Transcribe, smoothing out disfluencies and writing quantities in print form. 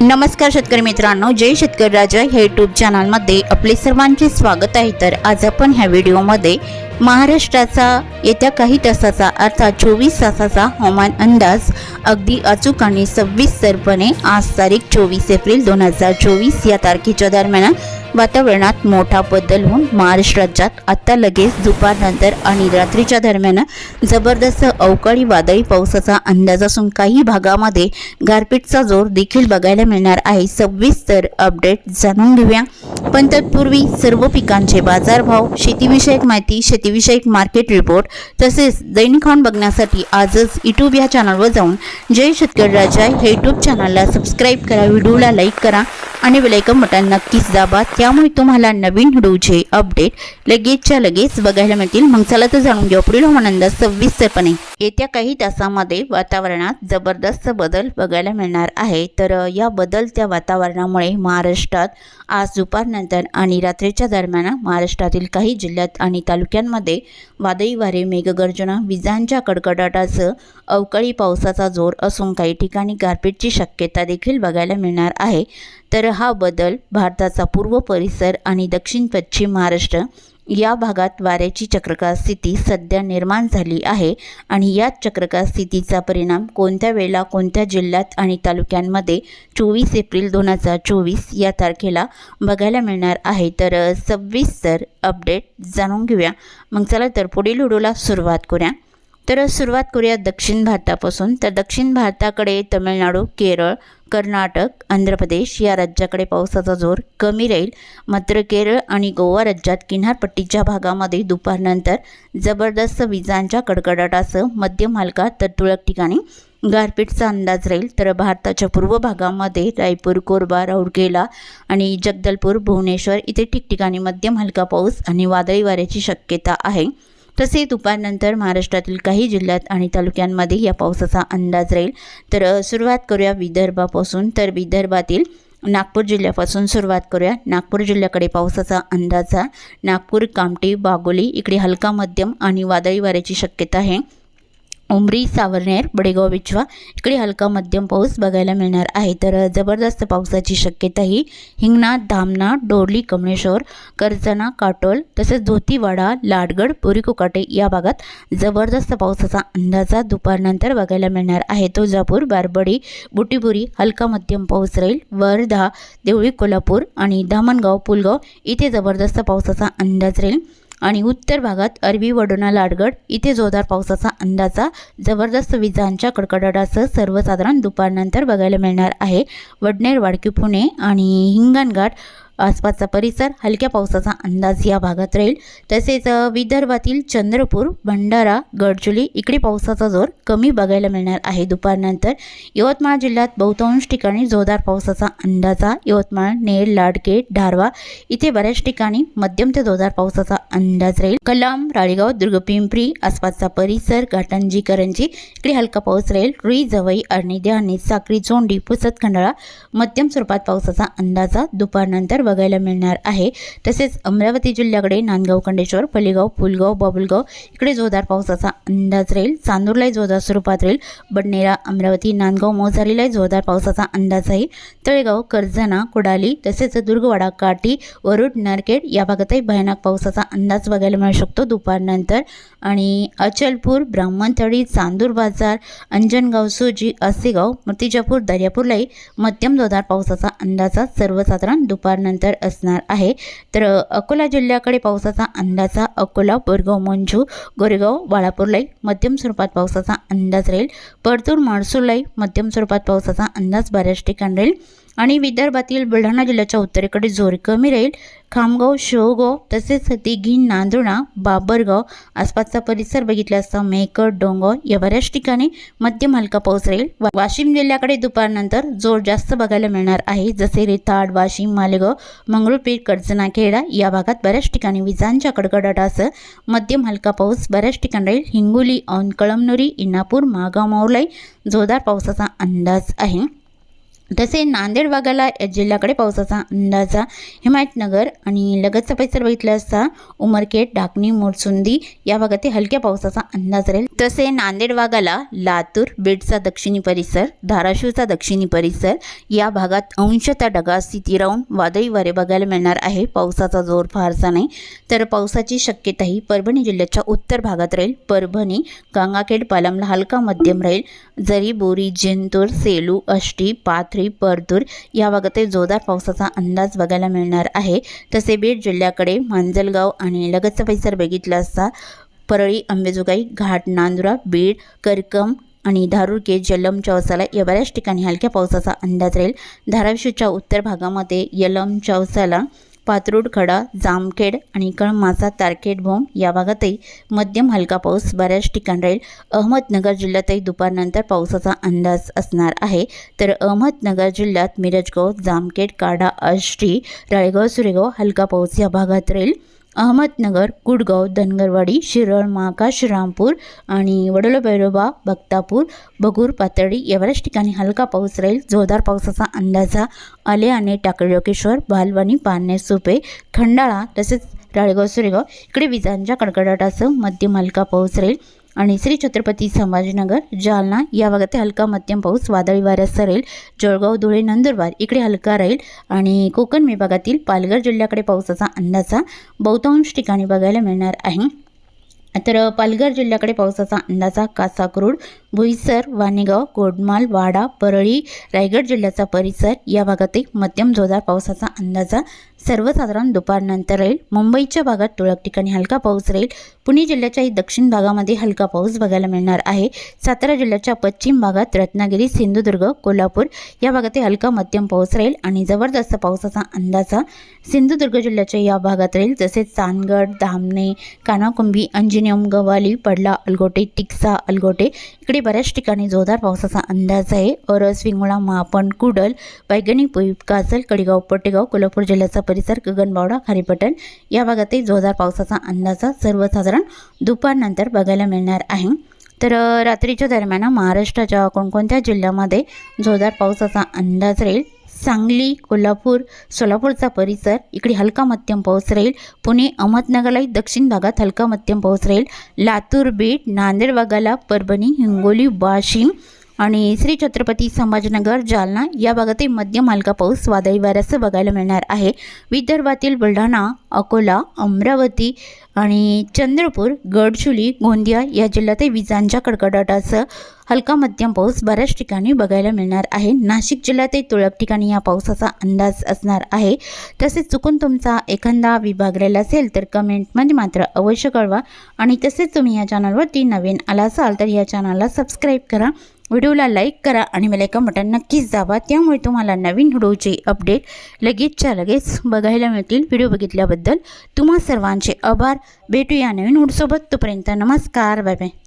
नमस्कार शेतकरी मित्रांनो, जय शेतकरी राजा ह्या यूट्यूब चॅनलमध्ये आपले सर्वांचे स्वागत आहे। तर आज आपण ह्या व्हिडिओमध्ये महाराष्ट्राचा येत्या काही तासाचा अर्थात 24 तासाचा हवामान अंदाज अगदी अचूक आणि सविस्तरपणे आज तारीख 24 एप्रिल 2024 या तारखेच्या दरम्यान वातावरणात मोठा बदल होऊन महाराष्ट्र राज्यात आता लगेच दुपारनंतर आणि रात्रीच्या दरम्यान जबरदस्त अवकाळी वादळी पावसाचा अंदाज असून काही भागामध्ये गारपीटचा जोर देखील बघायला मिळणार आहे। सविस्तर अपडेट जाणून घेऊया, पण तत्पूर्वी सर्व पिकांचे बाजारभाव, शेतीविषयक माहिती, शेतीविषयक मार्केट रिपोर्ट तसेच दैनिक हवामान बघण्यासाठी आजच यूट्यूब या चॅनलवर जाऊन जय शेतकरी राजा हे यूट्यूब चॅनलला सबस्क्राईब करा, व्हिडिओला लाईक करा आणि बेल आयकॉन बटन नक्कीच दाबा, त्यामुळे तुम्हाला नवीन व्हिडिओचे अपडेट लगेचच्या लगेच बघायला मिळतील। मग चला तर जाणून घेऊ पुढील हवामान अंदाज सविस्तरपणे। येत्या काही तासांमध्ये वातावरणात जबरदस्त बदल बघायला मिळणार आहे। तर या बदलत्या वातावरणामुळे महाराष्ट्रात आज दुपारनंतर आणि रात्रीच्या दरम्यान महाराष्ट्रातील काही जिल्ह्यात आणि तालुक्यांमध्ये वादळी वारे, मेघगर्जना, विजांच्या कडकडाटासह अवकाळी पावसाचा जोर असून काही ठिकाणी गारपीटची शक्यता देखील बघायला मिळणार आहे। तर हा बदल भारताचा पूर्व परिसर आणि दक्षिण पश्चिम महाराष्ट्र या भागात वाऱ्याची चक्रकार स्थिती सध्या निर्माण झाली आहे आणि या चक्रकार स्थितीचा परिणाम कोणत्या वेळेला कोणत्या जिल्ह्यात आणि तालुक्यांमध्ये 24 एप्रिल 2024 या तारखेला बघायला मिळणार आहे। तर सविस्तर अपडेट जाणून घेऊया। मग चला तर पुढील व्हिडिओला सुरुवात करूया। तर सुरुवात करूया दक्षिण भारतापासून। तर दक्षिण भारताकडे तमिळनाडू, केरळ, कर्नाटक, आंध्र प्रदेश या राज्याकडे पावसाचा जोर कमी राहील। मात्र केरळ आणि गोवा राज्यात किनारपट्टीच्या भागामध्ये दुपारनंतर जबरदस्त विजांच्या कडकडाटासह मध्यम हलका तर तुरळक ठिकाणी गारपीटचा अंदाज राहील। तर भारताच्या पूर्व भागामध्ये रायपूर, कोरबा, राऊरकेला आणि जगदलपूर, भुवनेश्वर इथे ठिकठिकाणी मध्यम हलका पाऊस आणि वादळी वाऱ्याची शक्यता आहे। तसे दुपारनंतर महाराष्ट्रातील काही जिल्ह्यात आणि तालुक्यांमध्ये या पावसाचा अंदाज राहील। तर सुरुवात करूया विदर्भापासून। तर विदर्भातील नागपूर जिल्ह्यापासून सुरुवात करूया। नागपूर जिल्ह्याकडे पावसाचा अंदाज आहे। नागपूर, कामठी, बागोली इकडे हलका मध्यम आणि वादळी वाऱ्याची शक्यता आहे। उमरी, सावरनेर, बडेगाव, विछवा इकडे हलका मध्यम पाऊस बघायला मिळणार आहे। तर जबरदस्त पावसाची शक्यता ही हिंगणा, धामणा, डोरली, कमळेश्वर, करजना, काटोल तसेच धोतीवाडा, लाडगड, बोरीकोकाटे या भागात जबरदस्त पावसाचा अंदाजा दुपारनंतर बघायला मिळणार आहे। तुळजापूर, बारबडी, बुटीबुरी हलका मध्यम पाऊस राहील। वर्धा, देवळी, कोल्हापूर आणि धामणगाव, पुलगाव इथे जबरदस्त पावसाचा अंदाज राहील आणि उत्तर भागात अरबी, वडोणा, लाडगड इथे जोरदार पावसाचा अंदाजा जबरदस्त विजांच्या कडकडाटासह सर्वसाधारण दुपारनंतर बघायला मिळणार आहे। वडनेर, वाडकी, पुणे आणि हिंगणघाट आसपासचा परिसर हलक्या पावसाचा अंदाज या भागात राहील। तसेच विदर्भातील चंद्रपूर, भंडारा, गडचिरोली इकडे पावसाचा जोर कमी बघायला मिळणार आहे दुपारनंतर। यवतमाळ जिल्ह्यात बहुतांश ठिकाणी जोरदार पावसाचा अंदाजा। यवतमाळ, नेर, लाडके, धारवा इथे बऱ्याच ठिकाणी मध्यम ते जोरदार पावसाचा अंदाज राहील। कलाम, राळेगाव, दुर्गपिंपरी आसपासचा परिसर, घाटंजी, करंजी इकडे हलका पाऊस राहील। रुई, जवई, अरणी, देहाणी, साक्री, चोंडी, पुसद, खंडाळा मध्यम स्वरूपात पावसाचा अंदाजा दुपारनंतर बघायला मिळणार आहे। तसेच अमरावती जिल्ह्याकडे नांदगाव, खंडेश्वर, पल्लीगाव, पुलगाव, बाबुलगाव इकडे जोरदार पावसाचा अंदाज राहील। चांदूरलाही जोरदार स्वरूपात राहील। बडनेरा, अमरावती, नांदगाव, मोझारीलाही जोरदार पावसाचा अंदाज आहे। तळेगाव, कर्जना, कुडाली तसेच दुर्गवाडा, काटी, वरुड, नरखेड या भागातही भयानक पावसाचा अंदाज बघायला मिळू शकतो दुपारनंतर। आणि अचलपूर, ब्राह्मणथडी, चांदूर बाजार, अंजनगाव, सुजी, असेगाव, मूर्तिजापूर, दर्यापूरलाही मध्यम जोरदार पावसाचा अंदाजा सर्वसाधारण दुपारनंतर असणार आहे। तर अकोला जिल्ह्याकडे पावसाचा अंदाजा अकोला, बोरगाव, मंजू, गोरेगाव, बाळापूरलाही मध्यम स्वरूपात पावसाचा अंदाज राहील। परतूर, माळसूरलाही मध्यम स्वरूपात पावसाचा अंदाज बऱ्याच ठिकाणी राहील। आणि विदर्भातील बुलढाणा जिल्ह्याच्या उत्तरेकडे जोर कमी राहील। खामगाव, शेवगाव तसेच दिघी, नांदुणा, बाबरगाव आसपासचा परिसर बघितला असता मेहकर, डोंगाव या बऱ्याच ठिकाणी मध्यम हलका पाऊस राहील। वाशिम जिल्ह्याकडे दुपारनंतर जोर जास्त बघायला मिळणार आहे, जसे रेताड, वाशिम, मालेगाव, मंगळूरपीर, कर्जना, खेडा या भागात बऱ्याच ठिकाणी विजांच्या कडकडाटासह मध्यम हलका पाऊस बऱ्याच ठिकाणी राहील। हिंगोली, औंध, कळमनुरी, इंदापूर, महागाव, माऊरलाही जोरदार पावसाचा अंदाज आहे। तसे नांदेड भागाला जिल्ह्याकडे पावसाचा अंदाजा हिमायतनगर आणि लगतचा परिसर बघितला असता उमरखेड, डाकणी, मोरसुंदी या भागात हलक्या पावसाचा अंदाज राहील। तसे नांदेड भागाला लातूर, बीडचा दक्षिणी परिसर, धाराशिवचा दक्षिणी परिसर या भागात अंशतः ढगाळ स्थिती राहून वादळी वारे बघायला मिळणार आहे। पावसाचा जोर फारसा नाही, तर पावसाची शक्यताही परभणी जिल्ह्याच्या उत्तर भागात राहील। परभणी, गंगाखेड, पालमला हलका मध्यम राहील। जरी, बोरी, जिंतूर, सेलू, आष्टी, पाथरी, परतूर या भागात जोरदार पावसाचा अंदाज बघायला मिळणार आहे। तसे बीड जिल्ह्याकडे मांजलगाव आणि लगतचा परिसर बघितला असता परळी, अंबेजोगाई, घाट, नांदुरा, बीड, करकम आणि धारूरके, जलम, चौसाला या बऱ्याच ठिकाणी हलक्या पावसाचा अंदाज राहील। धाराशिवच्या उत्तर भागामध्ये यलम, चौसाला, पात्रूड, खडा, जामखेड आणि कळमासा, तारखेड, भोम या भागातही मध्यम हलका पाऊस बऱ्याच ठिकाणी राहील। अहमदनगर जिल्ह्यातही दुपारनंतर पावसाचा अंदाज असणार आहे। तर अहमदनगर जिल्ह्यात मिरजगाव, जामखेड, काढा, आष्टी, राळेगाव, सुरेगाव हलका पाऊस या भागात राहील। अहमदनगर, कुडगाव, धनगरवाडी, शिरळ, महाका, श्रीरामपूर आणि वडोला, भैरोबा, बक्तापूर, बगूर, पातळी या बऱ्याच ठिकाणी हलका पाऊस राहील। जोरदार पावसाचा अंदाजा आले आणि टाकळी, बालवानी, पारनेर, सुपे, खंडाळा तसेच राळेगाव, सुरेगाव इकडे विजांच्या कडकडाटासह मध्यम हलका पाऊस राहील। आणि श्री छत्रपती संभाजीनगर, जालना या भागात हलका मध्यम पाऊस वादळी वाऱ्यासह राहील। जळगाव, धुळे, नंदुरबार इकडे हलका राहील। आणि कोकण विभागातील पालघर जिल्ह्याकडे पावसाचा अंदाजा बहुतांश ठिकाणी बघायला मिळणार आहे। तर पालघर जिल्ह्याकडे पावसाचा अंदाजा कासाकुर्ड, बोईसर, वाणेगाव, गोडमाल, वाडा, परळी, रायगड जिल्ह्याचा परिसर या भागातही मध्यम जोरदार पावसाचा अंदाजा सर्वसाधारण दुपारनंतर राहील। मुंबईच्या भागात तुरळक ठिकाणी हलका पाऊस राहील। पुणे जिल्ह्याच्याही दक्षिण भागामध्ये हलका पाऊस बघायला मिळणार आहे। सातारा जिल्ह्याच्या पश्चिम भागात रत्नागिरी, सिंधुदुर्ग, कोल्हापूर या भागात हलका मध्यम पाऊस राहील आणि जबरदस्त पावसाचा अंदाजा सिंधुदुर्ग जिल्ह्याच्या या भागात राहील। तसेच चांदगड, धामणे, कानाकुंभी, अंजनेम, गव्हाली, पडला, अलगोटे, तिक्सा, अलगोटे इकडे बऱ्याच ठिकाणी जोरदार पावसाचा अंदाज आहे। औरस, विंगुळा, मापण, कुडल, पैगणी, पुईप, काजल, कडेगाव, पटेगाव, कोल्हापूर जिल्ह्याचा परिसर, गगनबावडा, खारीपटण या भागातही जोरदार पावसाचा अंदाजा सर्वसाधारण दुपारनंतर बघायला मिळणार आहे। तर रात्रीच्या दरम्यान महाराष्ट्राच्या कोणकोणत्या जिल्ह्यामध्ये जोरदार पावसाचा अंदाज राहील? सांगली, कोल्हापूर, सोलापूरचा परिसर इकडे हलका मध्यम पाऊस राहील। पुणे, अहमदनगरलाही दक्षिण भागात हलका मध्यम पाऊस राहील। लातूर, बीड, नांदेड भागाला, परभणी, हिंगोली, वाशिम आणि श्री छत्रपती संभाजीनगर, जालना या भागातही मध्यम हलका पाऊस वादळी वाऱ्यासह बघायला मिळणार आहे। विदर्भातील बुलढाणा, अकोला, अमरावती आणि चंद्रपूर, गडचिरोली, गोंदिया या जिल्ह्यातही विजांच्या कडकडाटासह हलका मध्यम पाऊस बऱ्याच ठिकाणी बघायला मिळणार आहे। नाशिक जिल्ह्यातही तुरळक ठिकाणी या पावसाचा अंदाज असणार आहे। तसेच चुकून तुमचा एखादा विभाग राहिला असेल तर कमेंटमध्ये मात्र अवश्य कळवा। आणि तसेच तुम्ही या चॅनलवरती नवीन आला असाल तर या चॅनलला सबस्क्राईब करा, व्हिडिओला लाईक करा आणि बेल आयकॉन बटन नक्कीच दाबा, त्यामुळे तुम्हाला नवीन व्हिडिओचे अपडेट लगेचच्या लगेच बघायला मिळतील। व्हिडिओ बघितल्याबद्दल तुम्हा सर्वांचे आभार। भेटूया नवीन व्हिडिओसोबत, तोपर्यंत नमस्कार, बाय बाय।